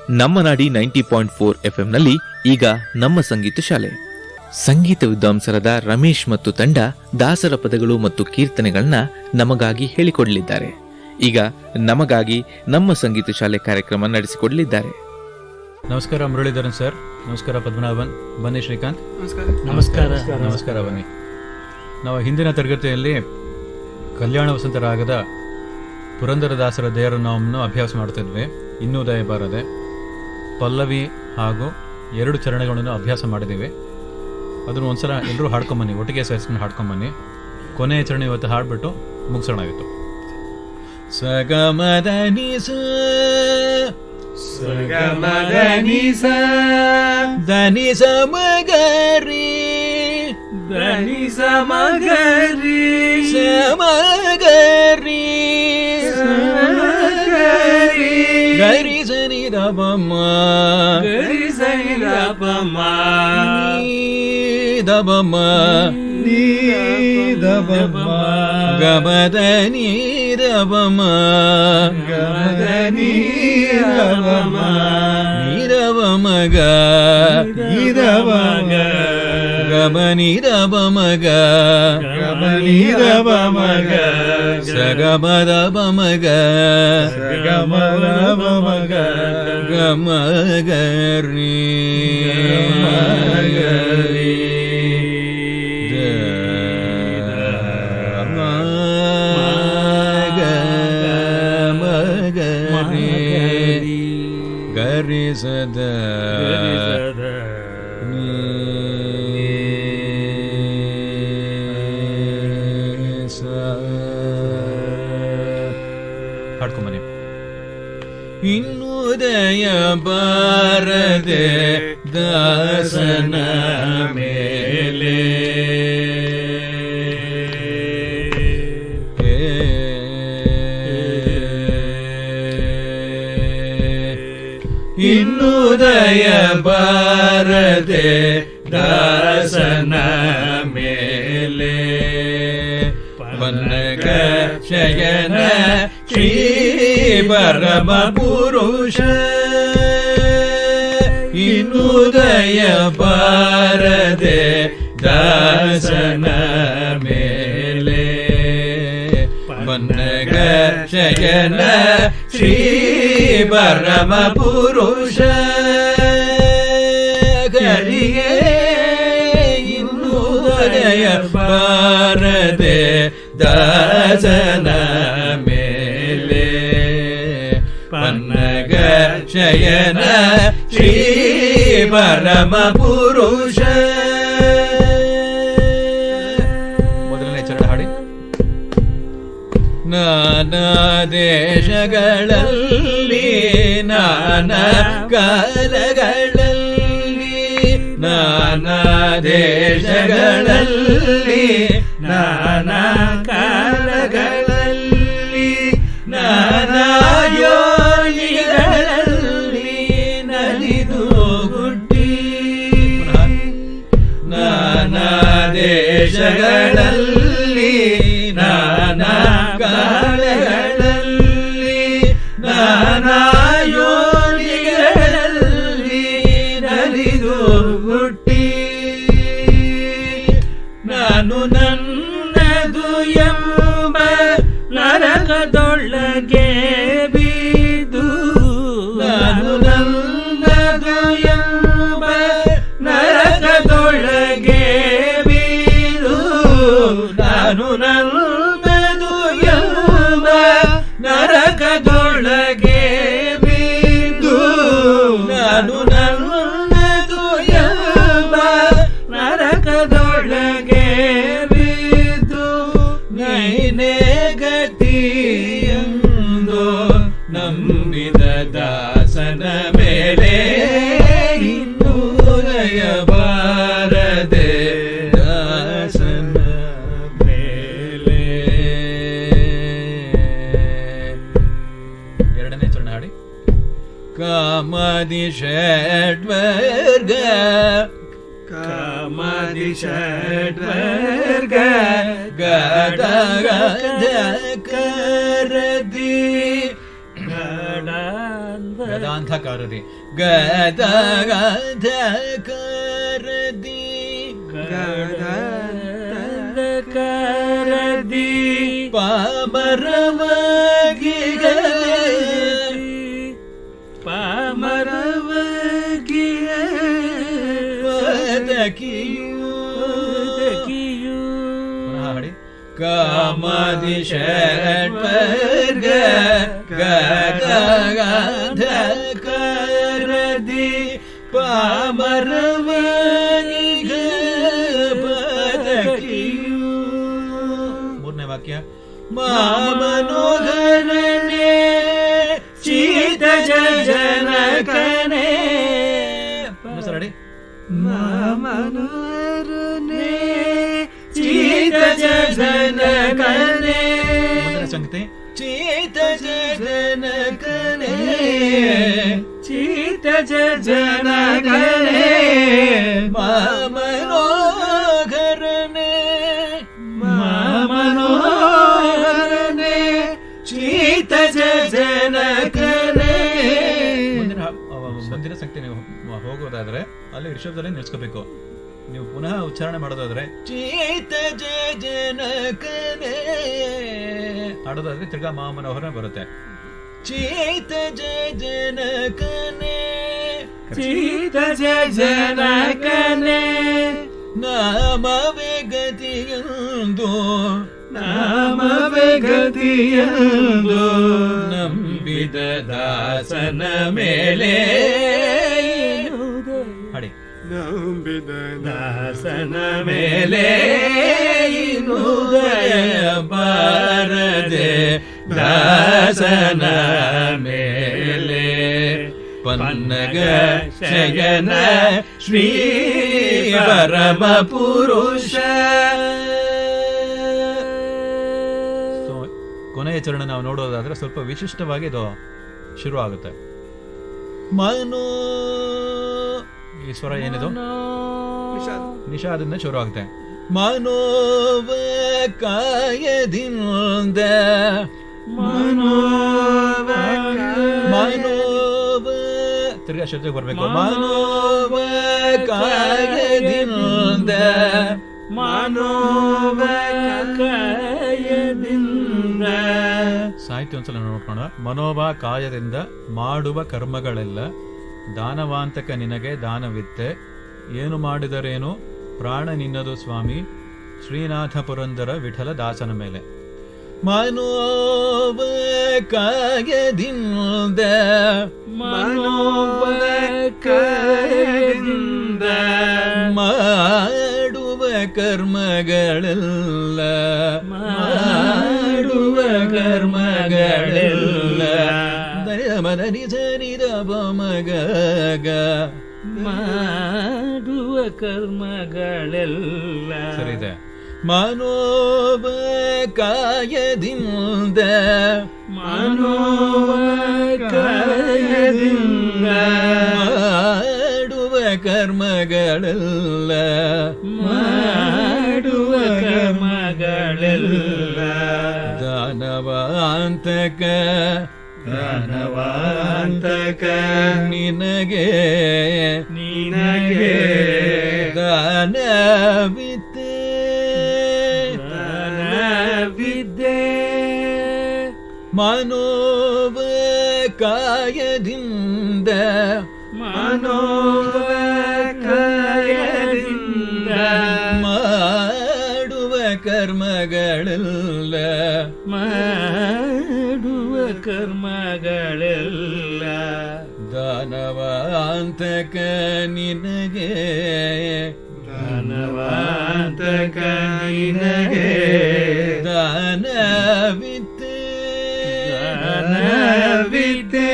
ನಮ್ಮ ನಾಡಿ 90.4 FM ಈಗ ನಮ್ಮ ಸಂಗೀತ ಶಾಲೆ. ಸಂಗೀತ ವಿದ್ವಾಂಸರಾದ ರಮೇಶ್ ಮತ್ತು ತಂಡ ದಾಸರ ಪದಗಳು ಮತ್ತು ಕೀರ್ತನೆಗಳನ್ನ ನಮಗಾಗಿ ಹೇಳಿಕೊಡಲಿದ್ದಾರೆ. ಈಗ ನಮಗಾಗಿ ನಮ್ಮ ಸಂಗೀತ ಶಾಲೆ ಕಾರ್ಯಕ್ರಮ ನಡೆಸಿಕೊಡಲಿದ್ದಾರೆ. ನಮಸ್ಕಾರ ಮುರಳೀಧರನ್ ಸರ್. ನಮಸ್ಕಾರ ಪದ್ಮನಾಭನ್. ಬನ್ನಿ ಶ್ರೀಕಾಂತ್. ನಮಸ್ಕಾರ ಬನ್ನಿ. ನಾವು ಹಿಂದಿನ ತರಗತಿಯಲ್ಲಿ ಕಲ್ಯಾಣ ವಸಂತ ರಾಗದ ಪುರಂದರದಾಸರ ದೇವರ ನಾಮವನ್ನು ಅಭ್ಯಾಸ ಮಾಡ್ತಿದ್ವಿ. ಇನ್ನೂದಯ ಬಾರದೆ ಪಲ್ಲವಿ ಹಾಗೂ 2 ಚರಣಗಳನ್ನು ಅಭ್ಯಾಸ ಮಾಡಿದ್ದೀವಿ. ಅದನ್ನು ಒಂದ್ಸಲ ಎಲ್ಲರೂ ಹಾಡ್ಕೊಂಬನ್ನಿ, ಒಟ್ಟಿಗೆ ಸೇರಿಸ್ಕೊಂಡು ಹಾಡ್ಕೊಂಬನ್ನಿ. ಕೊನೆಯ ಚರಣ ಇವತ್ತು ಹಾಡ್ಬಿಟ್ಟು ಮುಗಿಸೋಣಾಗಿತ್ತು. ಸಗಮದ ನಿಸ ದನಿ ಸಮಗರಿ ದನಿ ಸಮಗರಿ ಸಮಗರಿ ಗರಿ ಸನಿ ದಬಮ್ಮ ಗರಿ ಸನಿ ದಬಮ್ಮ ದಬಮ್ಮ ದಬಮ್ಮ ಗಮದ ನೀರಬಮ್ಮ ಗಮದ ನೀರಬಮ್ಮ ನೀರವಮಗ ನೀರವಗ ಗಮ ನೀರಬಮಗ ಗಮ ನೀರಬಮಗ ಸಗಮದ ಬಮಗ ಗಮದ ಬಮಗ ಗಮಗರಿ ಗಮಗರಿ ಗರಿ ಸದ ಹಾಡ್ಕೊಂಬನಿ. ಇನ್ನುದಯ ಬಾರದೆ ದಾಸನ ಮೇಲೆ ಇನ್ನುದಯ ಬಾರದೆ ದಾಸನ ಮೇಲೆ ಪನ್ನಗ ಶಯನ ಶ್ರೀ ಪರಮ ಪುರುಷ ಇನ್ನುದಯ ಬಾರದೆ ದಾಸನ ಮೇಲೆ ಪನ್ನಗ ಶಯನ ಶ್ರೀ ಪರಮ ಪುರುಷ ಗರಿಯೇ ಇನ್ನುದಯ ಬಾರದೆ ದಾಸನ ಮೇಲೆ ಪನ್ನಗ ಶಯನ ಶ್ರೀ ಪರಮ ಪುರುಷ. ಮೊದಲನೇ ಚರಣ ಹಾಡಿ. ನಾನಾ ದೇಶಗಳಲ್ಲಿ ನಾನಾ ಕಾಲಗಳಲ್ಲಿ ನಾನಾ ದೇಶಗಳಲ್ಲಿ ನಾನಾ ಕಾಲಗಳಲ್ಲಿ ನಾನಾ ಯೋನಿಗಳಲ್ಲಿ ನಲಿದು ಗುಟ್ಟಿ ನಾನಾ ದೇಶಗಳಲ್ಲಿ ನಾನಾ ಕಾಲಗಳಲ್ಲಿ ನಾನಾ ಯೋನಿಗಳಲ್ಲಿ ನಲಿದು ಗುಟ್ಟಿ ನಾನು ನನ್ನದು ಎಂಬ ನರಕದೊಳಗೆ ಬಿದ್ದು ನಾನು ನನ್ನದು ಎಂಬ ನರಕದೊಳಗೆ ಬಿದ್ದು ನಾನು ನನ್ನದು ಎಂಬ ನರಕದೊಳಗೆ ಬಿದ್ದು ನಾನು ನನ್ನದು ಎಂಬ ನರಕದೊಳಗೆ ಬಿದ್ದು ನೀನೇ ಗತಿಯೆಂದು ನಂಬಿದ ದಾಸನ ಮೇಲೆ ಇನ್ನುದಯ ಬಾರದೆ ದಾಸನ ಮೇಲೆ. ಎರಡನೇ ಚರಣ ಹಾಡಿ. ಕಾಮದಿ ಷಡ್ವರ್ಗ ಕಾಮದಿ ಷಡ್ವರ್ಗ ಗದ ಗದ ಕರದಿ ಗಡ ಗದಾಂಧಕಾರದಿ ಗದಾಂಧಕಾರದಿ ಗದಾಂಧಕಾರದಿ ಪಾಮರವಾಗಿ ಪಾಮರವಾಗಿ ಪದಕಿಯು ಹಾಡಿ ಕಾಮದಿ ಷಡ್ವರ್ಗ ಗದಾಂಧಕಾರದಿ ಪಾಮರವಾಗಿ ಪದಕಿಯು. ಮೂರನೇ ವಾಕ್ಯ ಮಾಮನೋಹರನೇ ಚೀತ ಜನಕನೇ. ಸರಡಿ ಮಾಮನೋಹರನೇ ಚೀತ ಜನಕನೇ. ಮುಂದಿನ ಸಂಗತಿ ಚೀತ ಜನಕನೇ ಚೀತ ಜನಕನೇ ಮಾಮನೋಹರನೇ ಮಾಮನೋಹರನೇ ಚೀತ ಜನಕನೇ. ಮುಂದಿನ ಸಂಖ್ಯೆ ನೀವು ಹೋಗೋದಾದ್ರೆ ಅಲ್ಲಿ ರಿಷಭದಲ್ಲಿ ನಿಲ್ಸ್ಕೋಬೇಕು. ನೀವು ಪುನಃ ಉಚ್ಚಾರಣೆ ಮಾಡೋದಾದ್ರೆ ಚೀತ ಜನಕನೇ ಆಡೋದಾದ್ರೆ ತಿರ್ಗಾ ಮಾಮನೋಹರ ಬರುತ್ತೆ. ಚೀತ ಜನಕನೇ ಚೀತ ಜನಕನೇ ನಾಮವೇ ಗತಿಯಂದು ನಾಮವೇ ಗತಿಯಂದು ನಂಬಿದ ದಾಸನ ಮೇಲೆ ಹಾಡಿ ನಂಬಿದ ದಾಸನ ಮೇಲೆ ಉದಯ ಬಾರದೆ ದಾಸನ ಮೇಲೆ ಪನ್ನಗ ಶಯನ ಶ್ರೀ ಪರಮ ಪುರುಷ. ಕೊನೆಯ ಚರಣ ನಾವು ನೋಡೋದಾದ್ರೆ ಸ್ವಲ್ಪ ವಿಶಿಷ್ಟವಾಗಿ ಇದು ಶುರು ಆಗುತ್ತೆ. ಮನೋ ಈ ಸ್ವರ ಏನಿದು ನಿಷಾದಿಂದ ಶುರು ಆಗುತ್ತೆ. ಮನೋವ ಕಾಯದಿಂದ ಮನೋವ ಮನೋವ ತಿರ್ಗಾ ಶಬ್ದಕ್ಕೆ ಬರ್ಬೇಕು. ಮನೋವ ಕಾಯದಿಂದ ಮನೋವ ಕಾಯದಿಂದ ಸಾಹಿತ್ಯ ಒಂದ್ಸಲ ನೋಡ್ಕೋಣ. ಮನೋಭ ಕಾಯದಿಂದ ಮಾಡುವ ಕರ್ಮಗಳೆಲ್ಲ ದಾನವಾಂತಕ ನಿನಗೆ ದಾನವಿತ್ತೆ, ಏನು ಮಾಡಿದರೇನು ಪ್ರಾಣ ನಿನ್ನದು ಸ್ವಾಮಿ ಶ್ರೀನಾಥ ಪುರಂದರ ವಿಠಲ ದಾಸನ ಮೇಲೆ. ಮನೋಭ ಕಾಯದಿಂದ ಮನೋವ ಕಾಯದಿಂದ ಮಾಡುವ ಕರ್ಮಗಳೆಲ್ಲ ಮಾಡುವ ಕರ್ಮಗಳೆಲ್ಲ ಮದನಿ ಸರಿದ ಮಗ ಮಾಡುವ ಕರ್ಮಗಳೆಲ್ಲ ಸರಿದೆ. ಮನೋಭ ಕಾಯದಿಂದ ಮನೋವ ಕಾಯದಿಂದ ಮಾಡುವ ಕರ್ಮಗಳೆಲ್ಲ ಮಾಡುವ ಕರ್ಮಗಳೆಲ್ಲ ದಾನವಾಂತಕ ದಾನವಾಂತಕ ನಿನಗೆ ನಿನಗೆ ದಾನವಿತ್ತೆ ದಾನವಿದ್ದೆ ಮನೋಭ ಕಾಯದಿಂದ ಮನೋವ ಕಾಯದಿಂದ ಮಾಡುವ ಕರ್ಮಗಳೆಲ್ಲ ಮಾಡುವ ಕರ್ಮಗಳೆಲ್ಲ ದಾನವಾಂತಕ ನಿನಗೆ ದಾನವಾಂತಕ ನಿನಗೆ ದಾನವಿತ್ತೆ ದಾನವಿದ್ದೆ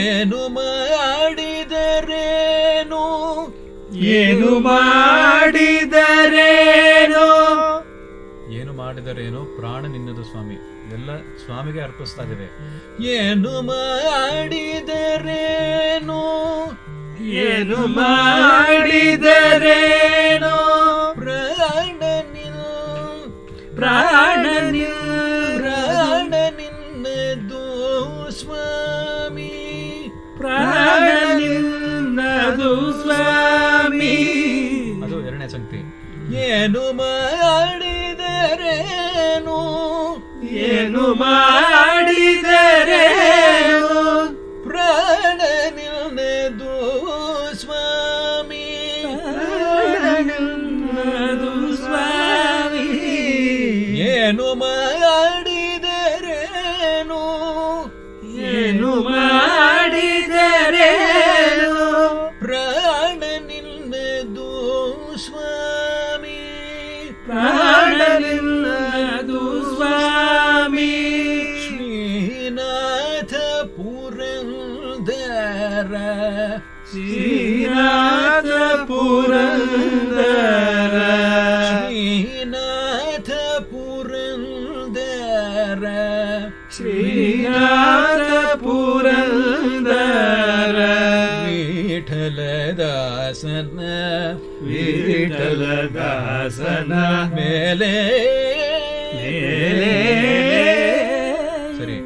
ಏನು ಮಾಡಿದರೇನು ಏನು ಮಾಡಿದರೇನು ಏನು ಮಾಡಿದರೇನು ಪ್ರಾಣ ನಿನ್ನದು ಸ್ವಾಮಿ. ಎಲ್ಲ ಸ್ವಾಮಿಗೆ ಅರ್ಪಿಸ್ತಾ ಇದ್ದೇವೆ. ಏನು ಮಾಡಿದರೇನು ಏನು ಮಾಡಿದರೇನು ಪ್ರಾಣ ಪ್ರಾಣ ನಿನ್ನದು ಸ್ವಾಮಿ ಶ್ರೀನಾಥ ಪುರಂದರ ಶ್ರೀನಾಥ ಪುರಂದರ ಶ್ರೀನಾಥ ಪುರಂದರ ವಿಠಲದಾಸನ ವಿಠಲದಾಸನ ಮೇಲೆ ಸರಿ.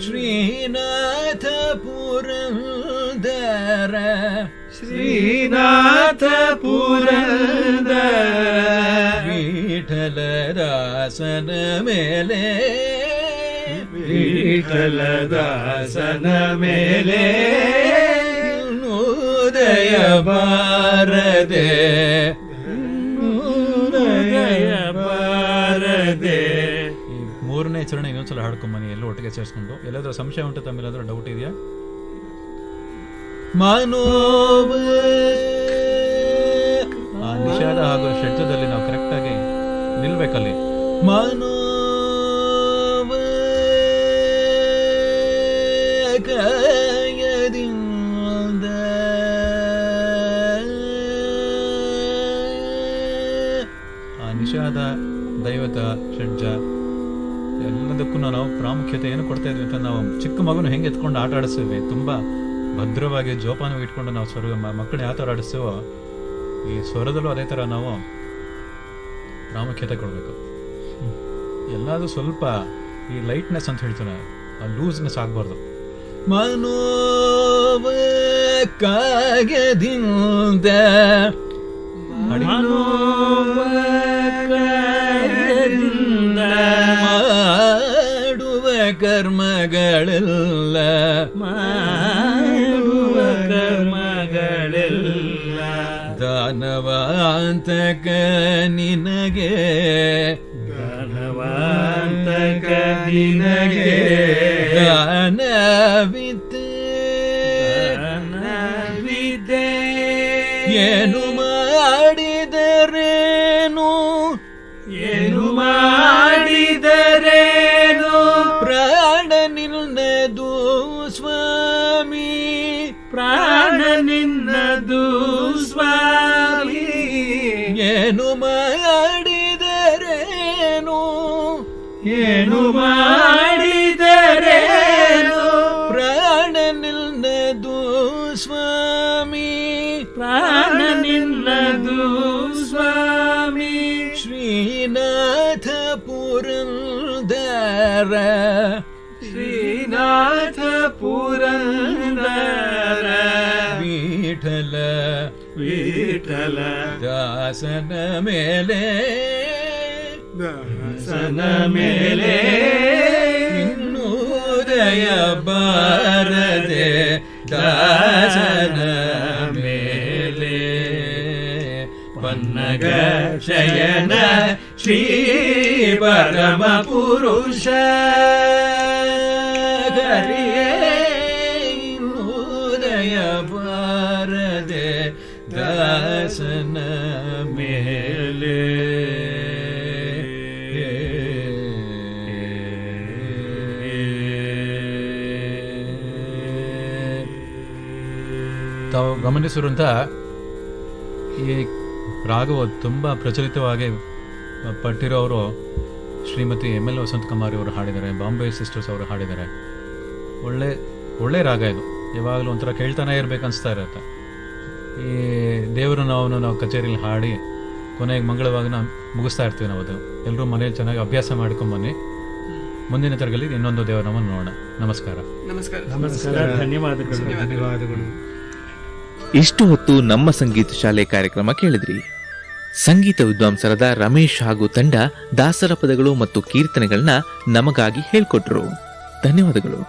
ಶ್ರೀನಾಥ ಪುರಂದರ ಶ್ರೀನಾಥ ಪುರಂದರ ವಿಠಲದಾಸನ ಮೇಲೆ ವಿಠಲದಾಸನ ಮೇಲೆ ಉದಯ ಬಾರದೆ ಉದಯ ಬಾರದೆ. ಈ ಮೂರನೇ ಚರಣ ಇನ್ನೊಂದ್ಸಲ ಹಾಡ್ಕೊಂಬನಿ, ಎಲ್ಲ ಒಟ್ಟಿಗೆ ಸೇರಿಸ್ಕೊಂಡು. ಎಲ್ಲಾದ್ರೂ ಸಂಶಯ ಉಂಟು ತಮ್ಮೆಲ್ಲಾದ್ರೂ ಡೌಟ್ ಇದೆಯಾ? ಮನೋವ ಆ ನಿಷಾದ ಹಾಗೂ ಷಡ್ಜದಲ್ಲಿ ನಾವು ಕರೆಕ್ಟಾಗಿ ನಿಲ್ಬೇಕಲ್ಲಿ. ಮನೋವ ಕಾಯದಿಂದ ಆ ನಿಷಾದ, ದೈವತ, ಷಡ್ಜ ಎಲ್ಲದಕ್ಕೂ ನಾವು ಪ್ರಾಮುಖ್ಯತೆ ಏನು ಕೊಡ್ತಾ ಇದ್ವಿ ಅಂತ ನಾವು ಚಿಕ್ಕ ಮಗುನ ಹೆಂಗೆ ಎತ್ಕೊಂಡು ಆಟ ಆಡಿಸ್ತೀವಿ, ತುಂಬಾ ಭದ್ರವಾಗಿ ಜೋಪಾನವಾಗಿ ಇಟ್ಕೊಂಡು ನಾವು ಮಕ್ಕಳನ್ನ ಯಾವ ಥರ ಆಡಿಸ್ತೀವೋ ಈ ಸ್ವರದಲ್ಲೂ ಅದೇ ಥರ ನಾವು ಪ್ರಾಮುಖ್ಯತೆ ಕೊಡಬೇಕು. ಎಲ್ಲಾದರೂ ಸ್ವಲ್ಪ ಈ ಲೈಟ್ನೆಸ್ ಅಂತ ಹೇಳ್ತಾನೆ, ಆ ಲೂಸ್ನೆಸ್ ಆಗಬಾರ್ದು. ಮನೋವ ಕಾಯದಿಂದ ಮಾಡುವ ಕರ್ಮಗಳೆಲ್ಲ ಮಾಡುವ ಕರ್ಮಗಳೆಲ್ಲ ದಾನವಾಂತಕ ನಿನಗೆ ದಾನವಾಂತಕ ನಿನಗೆ ದಾನವಿದ್ದೆ ದಾನವಿದೆ. ಏನು ಮಾಡಿದರೇನು ಏನು ಮಾಡಿದರೇನು ಪ್ರಾಣ ನಿನ್ನದು ಸ್ವಾಮಿ ಪ್ರಾಣ ನಿನ್ನದು ಸ್ವಾಮಿ. ಏನು ಮಾಡಿದರೇನು ಏನು ಮಾಡಿದರೇನು ಪ್ರಾಣ ನಿನ್ನದು ಸ್ವಾಮಿ ಪ್ರಾಣ ನಿನ್ನದು ಸ್ವಾಮಿ. ಶ್ರೀನಾಥ ಪುರಂದರ ಶ್ರೀನಾಥ ಪುರಂದರ ವಿಠಲ ವಿಠಲ ದಾಸನ ಮೇಲೆ ದಾಸನ ಮೇಲೆ ಇನ್ನೂದಯ ಬಾರದೆ ದಾಸನ ಮೇಲೆ ಪನ್ನಗ ಶಯನ ಶ್ರೀ ಪರಮ ಪುರುಷ ಹರಿಯೇ ಇನ್ನೂದಯ ಬಾರದೆ ದಾಸನ ಮೇಲೆ ತಾವು ಗಮನಿಸಿರುವಂಥ ಈ ರಾಗವು ತುಂಬ ಪ್ರಚಲಿತವಾಗಿ ಪಟ್ಟಿರೋರು ಶ್ರೀಮತಿ ML ವಸಂತ ಕುಮಾರಿ ಅವರು ಹಾಡಿದ್ದಾರೆ, ಬಾಂಬೆ ಸಿಸ್ಟರ್ಸ್ ಅವರು ಹಾಡಿದ್ದಾರೆ. ಒಳ್ಳೆ ರಾಗ ಇದು. ಯಾವಾಗಲೂ ಒಂಥರ ಕೇಳ್ತಾನೆ ಇರ್ಬೇಕು ಅನಿಸ್ತಾ ಇರುತ್ತೆ. ಈ ದೇವರು ನಾವು ಕಚೇರಿಯಲ್ಲಿ ಹಾಡಿ ಕೊನೆಗೆ ಮಂಗಳವಾಗಿ ನಾವು ಮುಗಿಸ್ತಾ ಇರ್ತೀವಿ. ನಾವು ಅದು ಎಲ್ಲರೂ ಮನೇಲಿ ಚೆನ್ನಾಗಿ ಅಭ್ಯಾಸ ಮಾಡ್ಕೊಂಬನ್ನಿ. ಮುಂದಿನ ತರಗತಿಯಲ್ಲಿ ಇನ್ನೊಂದು ದೇವರನ್ನು ನೋಡೋಣ. ನಮಸ್ಕಾರ. ನಮಸ್ಕಾರ. ಧನ್ಯವಾದಗಳು. ಇಷ್ಟು ಹೊತ್ತು ನಮ್ಮ ಸಂಗೀತ ಶಾಲೆ ಕಾರ್ಯಕ್ರಮ ಕೇಳಿದ್ರಿ. ಸಂಗೀತ ವಿದ್ವಾಂಸರಾದ ರಮೇಶ್ ಹಾಗೂ ತಂಡ ದಾಸರ ಪದಗಳು ಮತ್ತು ಕೀರ್ತನೆಗಳನ್ನ ನಮಗಾಗಿ ಹೇಳ್ಕೊಟ್ರು. ಧನ್ಯವಾದಗಳು.